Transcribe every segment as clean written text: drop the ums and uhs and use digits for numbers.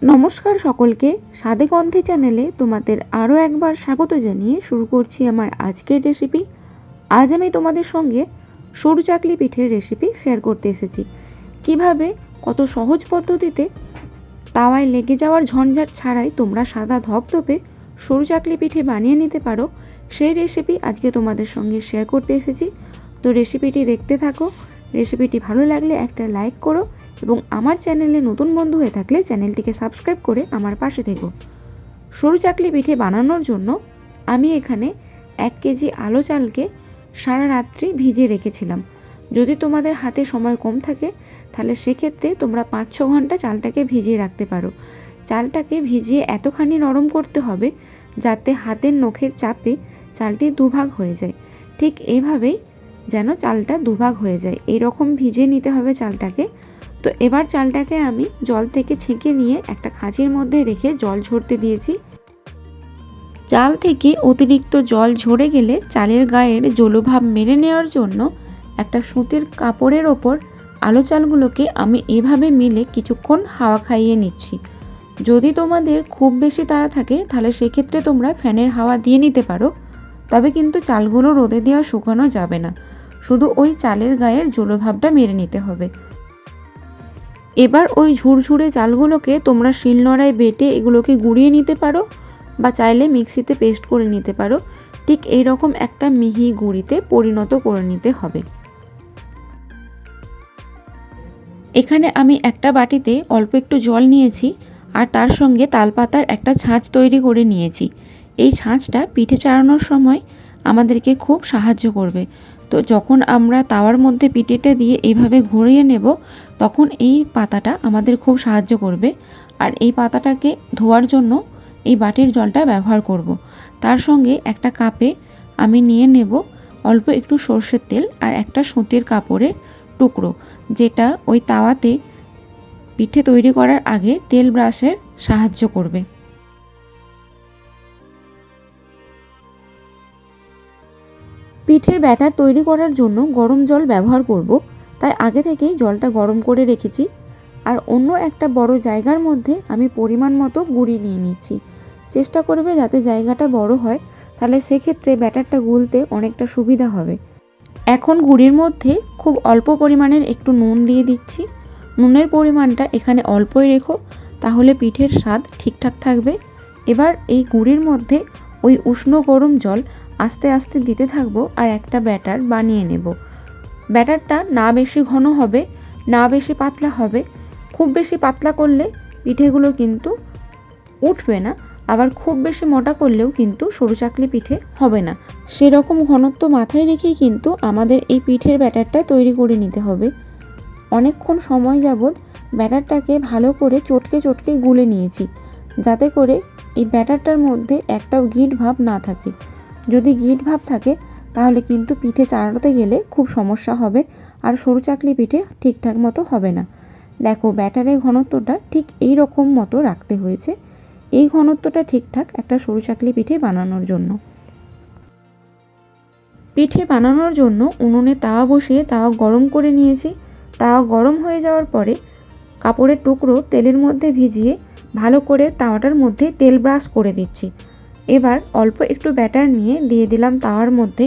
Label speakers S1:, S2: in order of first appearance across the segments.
S1: নমস্কার সকলকে, স্বাদে গন্ধে চ্যানেলে তোমাদের আরও একবার স্বাগত জানিয়ে শুরু করছি আমার আজকের রেসিপি। আজ আমি তোমাদের সঙ্গে সরু চাকলি পিঠের রেসিপি শেয়ার করতে এসেছি। কিভাবে কত সহজ পদ্ধতিতে তাওয়ায় লেগে যাওয়ার ঝঞ্ঝাট ছাড়াই তোমরা সাদা ধপধপে সরু চাকলি পিঠে বানিয়ে নিতে পারো, সেই রেসিপি আজকে তোমাদের সঙ্গে শেয়ার করতে এসেছি। তো রেসিপিটি দেখতে থাকো। রেসিপিটি ভালো লাগলে একটা লাইক করো এবং আমার চ্যানেলে নতুন বন্ধু হয়ে থাকলে চ্যানেলটিকে সাবস্ক্রাইব করে আমার পাশে থেকো। সরু চাকলি পিঠে বানানোর জন্য আমি এখানে 1 কেজি আলো চালকে সারা রাত্রি ভিজিয়ে রেখেছিলাম। যদি তোমাদের হাতে সময় কম থাকে তাহলে সেক্ষেত্রে তোমরা 5-6 ঘন্টা চালটাকে ভিজিয়ে রাখতে পারো। চালটাকে ভিজিয়ে এতখানি নরম করতে হবে যাতে হাতের নখের চাপে চালটি দুভাগ হয়ে যায়। ঠিক এইভাবেই যেন চালটা দুভাগ হয়ে যায়, এরকম ভিজিয়ে নিতে হবে চালটাকে। তো এবার চালটাকে আমি জল থেকে ছেঁকে নিয়ে একটা খাঁচির মধ্যে রেখে জল ঝরতে দিয়েছি। চাল থেকে অতিরিক্ত জল ঝরে গেলে চালের গায়ের জলভাব মেরে নেওয়ার জন্য একটা সুতির কাপড়ের ওপর আলো চালগুলোকে আমি এভাবে মিলে কিছুক্ষণ হাওয়া খাইয়ে নিচ্ছি। যদি তোমাদের খুব বেশি তাড়া থাকে তাহলে সেক্ষেত্রে তোমরা ফ্যানের হাওয়া দিয়ে নিতে পারো, তবে কিন্তু চালগুলো রোদে দেওয়া শুকানো যাবে না, শুধু ওই চালের গায়ের জলভাবটা মেরে নিতে হবে। এবার ওই ঝুরঝুরে চালগুলোকে তোমরা শিলনোড়ায় বেটে এগুলোকে গুঁড়িয়ে নিতে পারো বা চাইলে মিক্সিতে পেস্ট করে নিতে পারো। ঠিক এই রকম একটা মিহি গুঁড়িতে পরিণত করে নিতে হবে। এখানে আমি একটা বাটিতে অল্প একটু জল নিয়েছি আর তার সঙ্গে তালপাতার একটা ছাঁচ তৈরি করে নিয়েছি। এই ছাঁচটা পিঠে চাড়ানোর সময় আমাদেরকে খুব সাহায্য করবে। তো যখন আমরা তাওয়ার মধ্যে পিঠেটা দিয়ে এইভাবে ঘুরিয়ে নেব তখন এই পাতাটা আমাদের খুব সাহায্য করবে। আর এই পাতাটাকে ধোয়ার জন্য এই বাটির জলটা ব্যবহার করব। তার সঙ্গে একটা কাপে আমি নিয়ে নেব অল্প একটু সর্ষের তেল আর একটা সুতির কাপড়ের টুকরো, যেটা ওই তাওয়াতে পিঠে তৈরি করার আগে তেল ব্রাশের সাহায্য করবে। পিঠের ব্যাটার তৈরি করার জন্য গরম জল ব্যবহার করব, তাই আগে থেকেই জলটা গরম করে রেখেছি। আর অন্য একটা বড় জায়গার মধ্যে আমি পরিমাণ মতো গুঁড়ি নিয়ে নিচ্ছি। চেষ্টা করবে যাতে জায়গাটা বড় হয়, তাহলে সেক্ষেত্রে ব্যাটারটা গুলতে অনেকটা সুবিধা হবে। এখন গুঁড়ির মধ্যে খুব অল্প পরিমাণের একটু নুন দিয়ে দিচ্ছি। নুনের পরিমাণটা এখানে অল্পই রেখো, তাহলে পিঠের স্বাদ ঠিকঠাক থাকবে। এবার এই গুঁড়ির মধ্যে ওই উষ্ণ গরম জল আস্তে আস্তে দিতে থাকবো আর একটা ব্যাটার বানিয়ে নেব। ব্যাটারটা না বেশি ঘন হবে না বেশি পাতলা হবে। খুব বেশি পাতলা করলে পিঠেগুলো কিন্তু উঠবে না, আবার খুব বেশি মোটা করলেও কিন্তু সরু চাকলি পিঠে হবে না। সেরকম ঘনত্ব মাথায় রেখেই কিন্তু আমাদের এই পিঠের ব্যাটারটা তৈরি করে নিতে হবে। অনেকক্ষণ সময় যাবৎ ব্যাটারটাকে ভালো করে চটকে চটকে গুলে নিয়েছি, যাতে করে এই ব্যাটারটার মধ্যে একটাও গিঁট ভাব না থাকে। যদি গিঁট ভাব থাকে তাহলে কিন্তু পিঠে চাড়াতে গেলে খুব সমস্যা হবে আর সরু চাকলি পিঠে ঠিকঠাক মতো হবে না। দেখো, ব্যাটারের ঘনত্বটা ঠিক এই রকম মতো রাখতে হয়েছে। এই ঘনত্বটা ঠিকঠাক একটা সরু চাকলি পিঠে বানানোর জন্য। পিঠে বানানোর জন্য উনুনে তাওয়া বসিয়ে তাওয়া গরম করে নিয়েছি। তাওয়া গরম হয়ে যাওয়ার পরে কাপড়ের টুকরো তেলের মধ্যে ভিজিয়ে ভালো করে তাওয়াটার মধ্যে তেল ব্রাশ করে দিচ্ছি। এবার অল্প একটু ব্যাটার নিয়ে দিয়ে দিলাম তাওয়ার মধ্যে।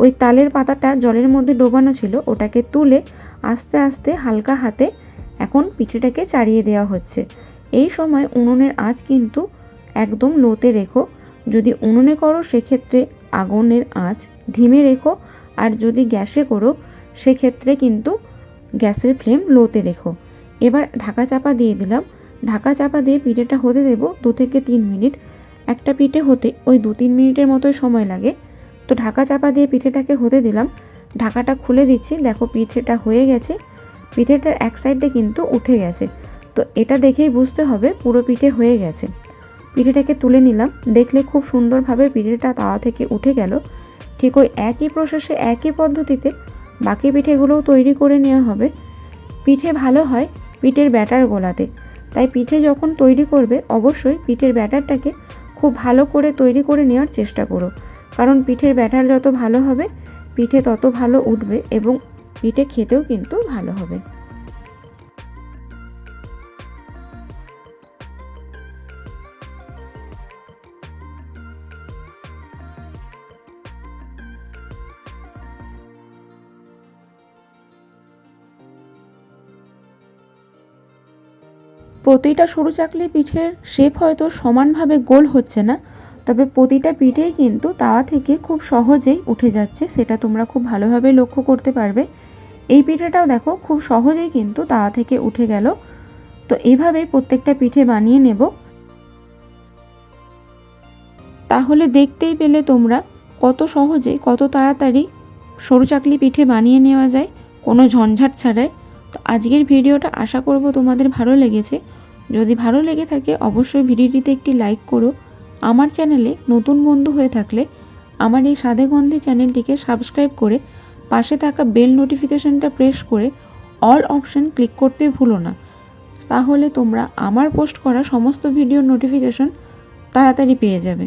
S1: ওই তালের পাতাটা জলের মধ্যে ডোবানো ছিল, ওটাকে তুলে আস্তে আস্তে হালকা হাতে এখন পিঠেটাকে চাড়িয়ে দেওয়া হচ্ছে। এই সময় উনুনের আঁচ কিন্তু একদম লোতে রেখো। যদি উনুনে করো সেক্ষেত্রে আগুনের আঁচ ধিমে রেখো, আর যদি গ্যাসে করো সেক্ষেত্রে কিন্তু গ্যাসের ফ্লেম লোতে রেখো। এবার ঢাকা চাপা দিয়ে দিলাম। ঢাকা চাপা দিয়ে পিঠেটা হতে দেব 2 থেকে 3 মিনিট। একটা পিঠে হতে ওই 2-3 মিনিটের মতোই সময় লাগে। তো ঢাকা চাপা দিয়ে পিঠেটাকে হতে দিলাম। ঢাকাটা খুলে দিচ্ছি, দেখো পিঠেটা হয়ে গেছে। পিঠেটার এক সাইডে কিন্তু উঠে গেছে, তো এটা দেখেই বুঝতে হবে পুরো পিঠে হয়ে গেছে। পিঠেটাকে তুলে নিলাম, দেখলে খুব সুন্দরভাবে পিঠেটা তাওয়া থেকে উঠে গেল। ঠিক ওই একই প্রসেসে একই পদ্ধতিতে বাকি পিঠেগুলোও তৈরি করে নেওয়া হবে। পিঠে ভালো হয় পিঠের ব্যাটার গোলাতে, তাই পিঠে যখন তৈরি করবে অবশ্যই পিঠের ব্যাটারটাকে খুব ভালো করে তৈরি করে নেওয়ার চেষ্টা করো, কারণ পিঠের ব্যাটার যত ভালো হবে পিঠে তত ভালো উঠবে এবং পিঠে খেতেও কিন্তু ভালো হবে। প্রতিটা সরু চাকলি পিঠের শেপ হয়তো সমানভাবে গোল হচ্ছে না, তবে প্রতিটা পিঠেই কিন্তু তাওয়া থেকে খুব সহজেই উঠে যাচ্ছে, সেটা তোমরা খুব ভালোভাবে লক্ষ্য করতে পারবে। এই পিঠেটাও দেখো খুব সহজেই কিন্তু তাওয়া থেকে উঠে গেল। তো এইভাবেই প্রত্যেকটা পিঠে বানিয়ে নেব। তাহলে দেখতেই পেলে তোমরা কত সহজে কত তাড়াতাড়ি সরু চাকলি পিঠে বানিয়ে নেওয়া যায় কোনো ঝঞ্ঝাট ছাড়াই। তো আজকের ভিডিওটা আশা করব তোমাদের ভালো লেগেছে। যদি ভালো লেগে থাকে অবশ্যই ভিডিওটিতে একটি লাইক করো। আমার চ্যানেলে নতুন বন্ধু হয়ে থাকলে আমার এই স্বাদে গন্ধে চ্যানেলটিকে সাবস্ক্রাইব করে পাশে থাকা বেল নোটিফিকেশনটা প্রেস করে অল অপশন ক্লিক করতে ভুলো না। তাহলে তোমরা আমার পোস্ট করা সমস্ত ভিডিওর নোটিফিকেশন তাড়াতাড়ি পেয়ে যাবে।